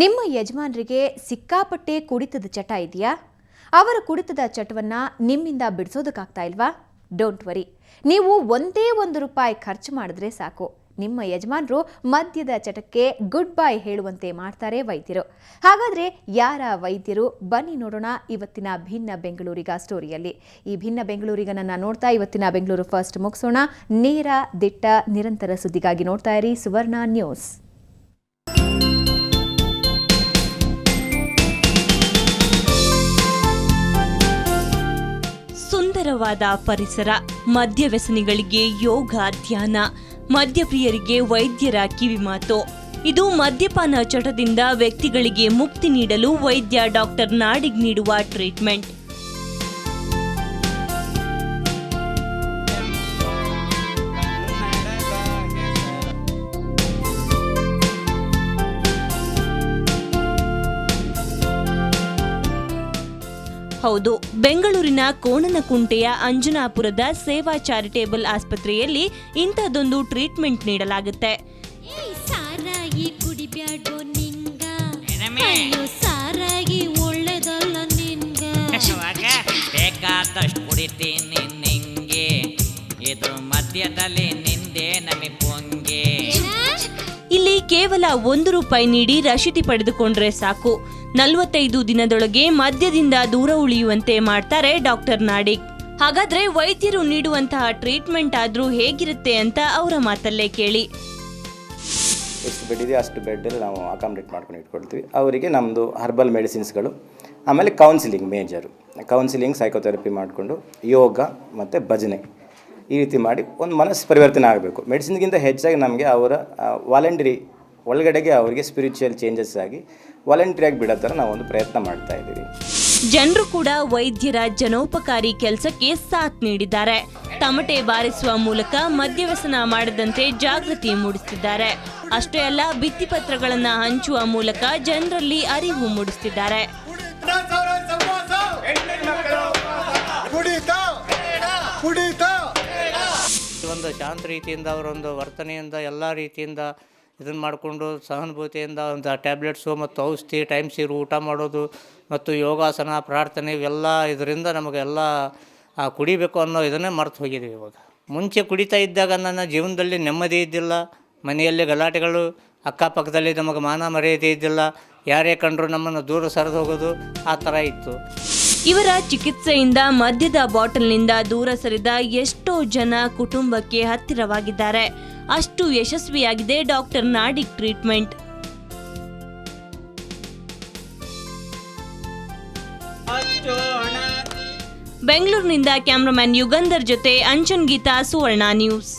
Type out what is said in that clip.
ನಿಮ್ಮ ಯಜಮಾನರಿಗೆ ಸಿಕ್ಕಾಪಟ್ಟೆ ಕುಡಿತದ ಚಟ ಇದೆಯಾ? ಅವರ ಕುಡಿತದ ಚಟವನ್ನ ನಿಮ್ಮಿಂದ ಬಿಡಿಸೋದಕ್ಕಾಗ್ತಾ ಇಲ್ವಾ? ಡೋಂಟ್ ವರಿ, ನೀವು ಒಂದೇ ₹1 ಖರ್ಚು ಮಾಡಿದ್ರೆ ಸಾಕು, ನಿಮ್ಮ ಯಜಮಾನರು ಮದ್ಯದ ಚಟಕ್ಕೆ ಗುಡ್ ಬೈ ಹೇಳುವಂತೆ ಮಾಡ್ತಾರೆ ವೈದ್ಯರು. ಹಾಗಾದ್ರೆ ಯಾರ ವೈದ್ಯರು? ಬನ್ನಿ ನೋಡೋಣ ಇವತ್ತಿನ ಭಿನ್ನ ಬೆಂಗಳೂರಿಗ ಸ್ಟೋರಿಯಲ್ಲಿ. ಈ ಭಿನ್ನ ಬೆಂಗಳೂರಿಗನನ್ನ ನೋಡ್ತಾ ಇವತ್ತಿನ ಬೆಂಗಳೂರು ಫಸ್ಟ್ ಮುಗಿಸೋಣ. ನೇರ ದಿಟ್ಟ ನಿರಂತರ ಸುದ್ದಿಗಾಗಿ ನೋಡ್ತಾ ಇರಿ ಸುವರ್ಣ ನ್ಯೂಸ್. ಸುಂದರವಾದ ಪರಿಸರ, ಮದ್ಯವ್ಯಸನಿಗಳಿಗೆ ಯೋಗ ಧ್ಯಾನ, ಮದ್ಯಪ್ರಿಯರಿಗೆ ವೈದ್ಯರ ಕಿವಿಮಾತು. ಇದು ಮದ್ಯಪಾನ ಚಟದಿಂದ ವ್ಯಕ್ತಿಗಳಿಗೆ ಮುಕ್ತಿ ನೀಡಲು ವೈದ್ಯ ಡಾಕ್ಟರ್ ನಾಡಿಗ್ ನೀಡುವ ಟ್ರೀಟ್ಮೆಂಟ್. ಹೌದು, ಬೆಂಗಳೂರಿನ ಕೋಣನಕುಂಟೆಯ ಅಂಜನಾಪುರದ ಸೇವಾ ಚಾರಿಟೇಬಲ್ ಆಸ್ಪತ್ರೆಯಲ್ಲಿ ಇಂಥದ್ದೊಂದು ಟ್ರೀಟ್ಮೆಂಟ್ ನೀಡಲಾಗುತ್ತೆ. ಬೇಕಾದಷ್ಟು ಕುಡಿತೀನಿ ನಿಂಗೆ, ಇದು ಮಧ್ಯದಲ್ಲಿ ನಿಂದೆ ನಮಿ ಪೊಂಗೆ. ಇಲ್ಲಿ ಕೇವಲ ₹1 ನೀಡಿ ರಶೀದಿ ಪಡೆದುಕೊಂಡ್ರೆ ಸಾಕು. 45 ದಿನದೊಳಗೆ ಮದ್ಯದಿಂದ ದೂರ ಉಳಿಯುವಂತೆ ಮಾಡ್ತಾರೆ ಡಾಕ್ಟರ್ ನಾಡಿಗ್. ಹಾಗಾದ್ರೆ ವೈದ್ಯರು ನೀಡುವಂತಹ ಟ್ರೀಟ್ಮೆಂಟ್ ಆದ್ರೂ ಹೇಗಿರುತ್ತೆ ಅಂತ ಅವರ ಮಾತಲ್ಲೇ ಕೇಳಿ. ಎಷ್ಟು ಬೆಡ್ ಇದೆ ಅಷ್ಟು ಬೆಡ್ಡಲ್ಲಿ ನಾವು ಅಕಾಮಿಡೇಟ್ ಮಾಡ್ಕೊಂಡು ಇಟ್ಕೊಳ್ತೀವಿ. ಅವರಿಗೆ ನಮ್ಮದು ಹರ್ಬಲ್ ಮೆಡಿಸಿನ್ಸ್ಗಳು, ಆಮೇಲೆ ಕೌನ್ಸಿಲಿಂಗ್, ಮೇಜರು ಕೌನ್ಸಿಲಿಂಗ್, ಸೈಕೋಥೆರಪಿ ಮಾಡಿಕೊಂಡು ಯೋಗ ಮತ್ತು ಭಜನೆ ಈ ರೀತಿ ಮಾಡಿ ಒಂದು ಮನಸ್ಸು ಪರಿವರ್ತನೆ ಆಗಬೇಕು. ಮೆಡಿಸಿನ್ಗಿಂತ ಹೆಚ್ಚಾಗಿ ನಮಗೆ ಅವರ ವಾಲಂಟರಿ ಒಳಗಡೆಗೆ ಅವರಿಗೆ ಸ್ಪಿರಿಚುವಲ್ ಚೇಂಜಸ್ ಆಗಿ ವಾಲಂಟರಿಯಾಗಿ ಬಿಡೋ ಥರ ನಾವೊಂದು ಪ್ರಯತ್ನ ಮಾಡ್ತಾ ಇದ್ದೀವಿ. ಜನರು ಕೂಡ ವೈದ್ಯರ ಜನೋಪಕಾರಿ ಕೆಲಸಕ್ಕೆ ಸಾಥ್ ನೀಡಿದ್ದಾರೆ. ತಮಟೆ ಬಾರಿಸುವ ಮೂಲಕ ಮದ್ಯವ್ಯಸನ ಮಾಡದಂತೆ ಜಾಗೃತಿ ಮೂಡಿಸುತ್ತಿದ್ದಾರೆ. ಅಷ್ಟೇ ಅಲ್ಲ, ಭಿತ್ತಿಪತ್ರಗಳನ್ನು ಹಂಚುವ ಮೂಲಕ ಜನರಲ್ಲಿ ಅರಿವು ಮೂಡಿಸುತ್ತಿದ್ದಾರೆ. ಒಂದು ಶಾಂತ ರೀತಿಯಿಂದ ಅವರೊಂದು ವರ್ತನೆಯಿಂದ ಎಲ್ಲ ರೀತಿಯಿಂದ ಇದನ್ನು ಮಾಡಿಕೊಂಡು ಸಹಾನುಭೂತಿಯಿಂದ ಒಂದು ಟ್ಯಾಬ್ಲೆಟ್ಸು ಮತ್ತು ಔಷಧಿ ಟೈಮ್ ಸೀರು ಊಟ ಮಾಡೋದು ಮತ್ತು ಯೋಗಾಸನ ಪ್ರಾರ್ಥನೆ ಇವೆಲ್ಲ ಇದರಿಂದ ನಮಗೆಲ್ಲ ಕುಡಿಬೇಕು ಅನ್ನೋ ಇದನ್ನೇ ಮರೆತು ಹೋಗಿದ್ದೀವಿ. ಇವಾಗ ಮುಂಚೆ ಕುಡಿತಾ ಇದ್ದಾಗ ನನ್ನ ಜೀವನದಲ್ಲಿ ನೆಮ್ಮದಿ ಇದ್ದಿಲ್ಲ, ಮನೆಯಲ್ಲಿ ಗಲಾಟೆಗಳು, ಅಕ್ಕಪಕ್ಕದಲ್ಲಿ ನಮಗೆ ಮಾನ ಮರ್ಯಾದೆ ಇದ್ದಿಲ್ಲ, ಯಾರೇ ಕಂಡ್ರು ನಮ್ಮನ್ನು ದೂರ ಸರಿದು ಹೋಗೋದು, ಆ ಥರ ಇತ್ತು. ಇವರ ಚಿಕಿತ್ಸೆಯಿಂದ ಮದ್ಯದ ಬಾಟಲ್ನಿಂದ ದೂರ ಸರಿದ ಎಷ್ಟೋ ಜನ ಕುಟುಂಬಕ್ಕೆ ಹತ್ತಿರವಾಗಿದ್ದಾರೆ. ಅಷ್ಟು ಯಶಸ್ವಿಯಾಗಿದೆ ಡಾಕ್ಟರ್ ನಾಡಿಗ್ ಟ್ರೀಟ್ಮೆಂಟ್. ಬೆಂಗಳೂರಿನಿಂದ ಕ್ಯಾಮರಾಮನ್ ಯುಗಂಧರ್ ಜೊತೆ ಅಂಚನ್ ಗೀತಾ, ಸುವರ್ಣ ನ್ಯೂಸ್.